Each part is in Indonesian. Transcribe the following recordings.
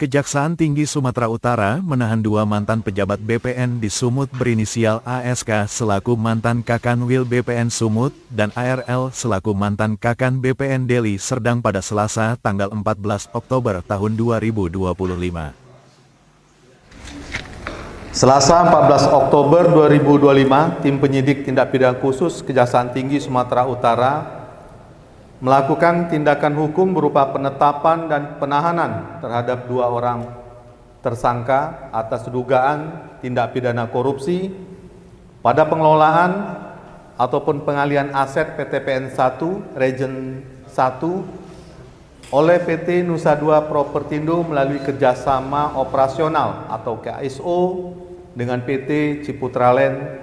Kejaksaan Tinggi Sumatera Utara menahan dua mantan pejabat BPN di Sumut berinisial ASK selaku mantan Kakanwil BPN Sumut dan ARL selaku mantan Kakan BPN Deli Serdang pada Selasa tanggal 14 Oktober tahun 2025. Selasa 14 Oktober 2025, tim penyidik tindak pidana khusus Kejaksaan Tinggi Sumatera Utara melakukan tindakan hukum berupa penetapan dan penahanan terhadap dua orang tersangka atas dugaan tindak pidana korupsi pada pengelolaan ataupun pengalihan aset PTPN 1 Region 1 oleh PT Nusa Dua Propertindo melalui kerjasama operasional atau KSO dengan PT Ciputra Land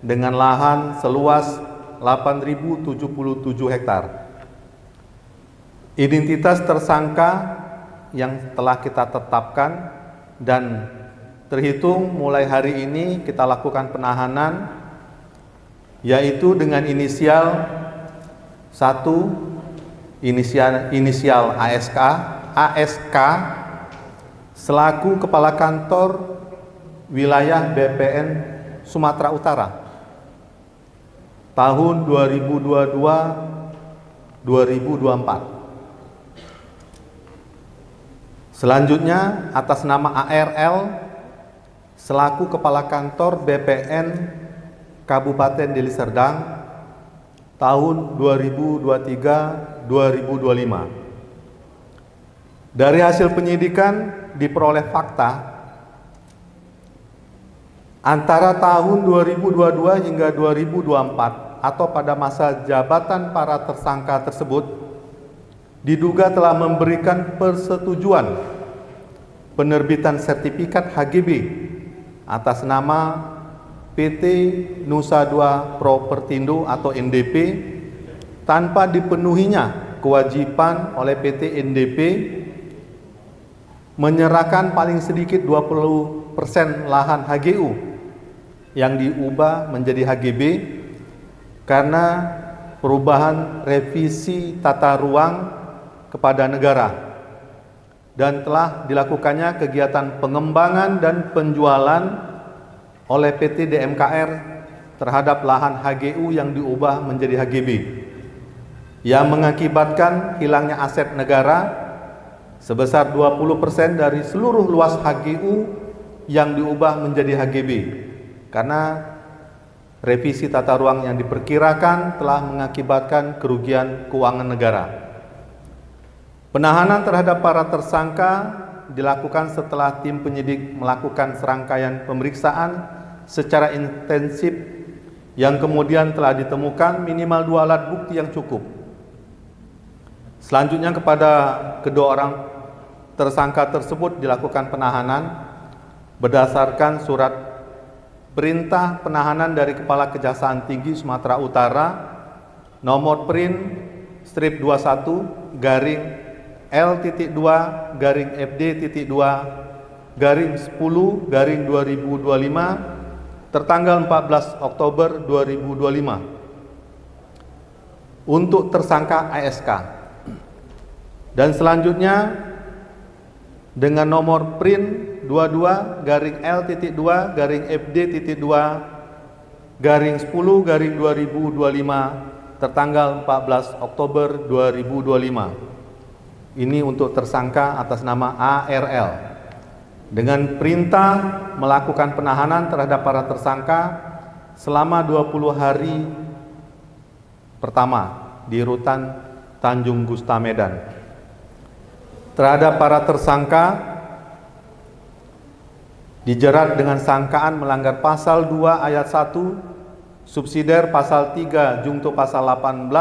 dengan lahan seluas 8.077 hektar. Identitas tersangka yang telah kita tetapkan dan terhitung mulai hari ini kita lakukan penahanan yaitu dengan inisial 1 inisial ASK selaku Kepala Kantor Wilayah BPN Sumatera Utara tahun 2022-2024. Selanjutnya atas nama ARL selaku Kepala Kantor BPN Kabupaten Deli Serdang tahun 2023-2025. Dari hasil penyidikan diperoleh fakta antara tahun 2022 hingga 2024 atau pada masa jabatan para tersangka tersebut diduga telah memberikan persetujuan penerbitan sertifikat HGB atas nama PT Nusa Dua Propertindo atau NDP tanpa dipenuhinya kewajiban oleh PT NDP menyerahkan paling sedikit 20% lahan HGU yang diubah menjadi HGB karena perubahan revisi tata ruang kepada negara dan telah dilakukannya kegiatan pengembangan dan penjualan oleh PT DMKR terhadap lahan HGU yang diubah menjadi HGB yang mengakibatkan hilangnya aset negara sebesar 20% dari seluruh luas HGU yang diubah menjadi HGB karena revisi tata ruang yang diperkirakan telah mengakibatkan kerugian keuangan negara. Penahanan terhadap para tersangka dilakukan setelah tim penyidik melakukan serangkaian pemeriksaan secara intensif yang kemudian telah ditemukan minimal 2 alat bukti yang cukup. Selanjutnya kepada kedua orang tersangka tersebut dilakukan penahanan berdasarkan surat perintah penahanan dari Kepala Kejaksaan Tinggi Sumatera Utara nomor print strip 21 garing L.2 garing FD.2 garing 10 garing 2025 tertanggal 14 Oktober 2025 untuk tersangka ASK dan selanjutnya dengan nomor print 22 garing L.2 garing FD.2 garing 10 garing 2025 tertanggal 14 Oktober 2025. Ini untuk tersangka atas nama ARL dengan perintah melakukan penahanan terhadap para tersangka selama 20 hari pertama di rutan Tanjung Gusta Medan. Terhadap para tersangka dijerat dengan sangkaan melanggar pasal 2 ayat 1 subsidiar pasal 3 jungto pasal 18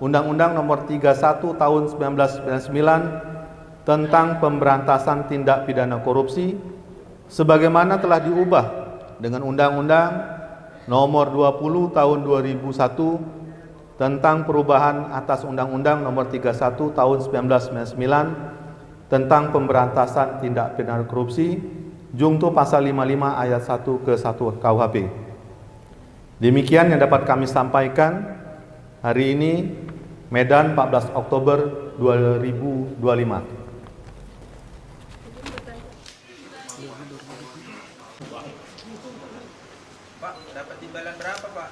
Undang-Undang Nomor 31 Tahun 1999 tentang pemberantasan tindak pidana korupsi sebagaimana telah diubah dengan Undang-Undang Nomor 20 Tahun 2001 tentang perubahan atas Undang-Undang Nomor 31 Tahun 1999 tentang pemberantasan tindak pidana korupsi jungto pasal 55 ayat 1 ke 1 KUHP. Demikian yang dapat kami sampaikan hari ini, Medan 14 Oktober 2025. Dapat imbalan berapa, Pak?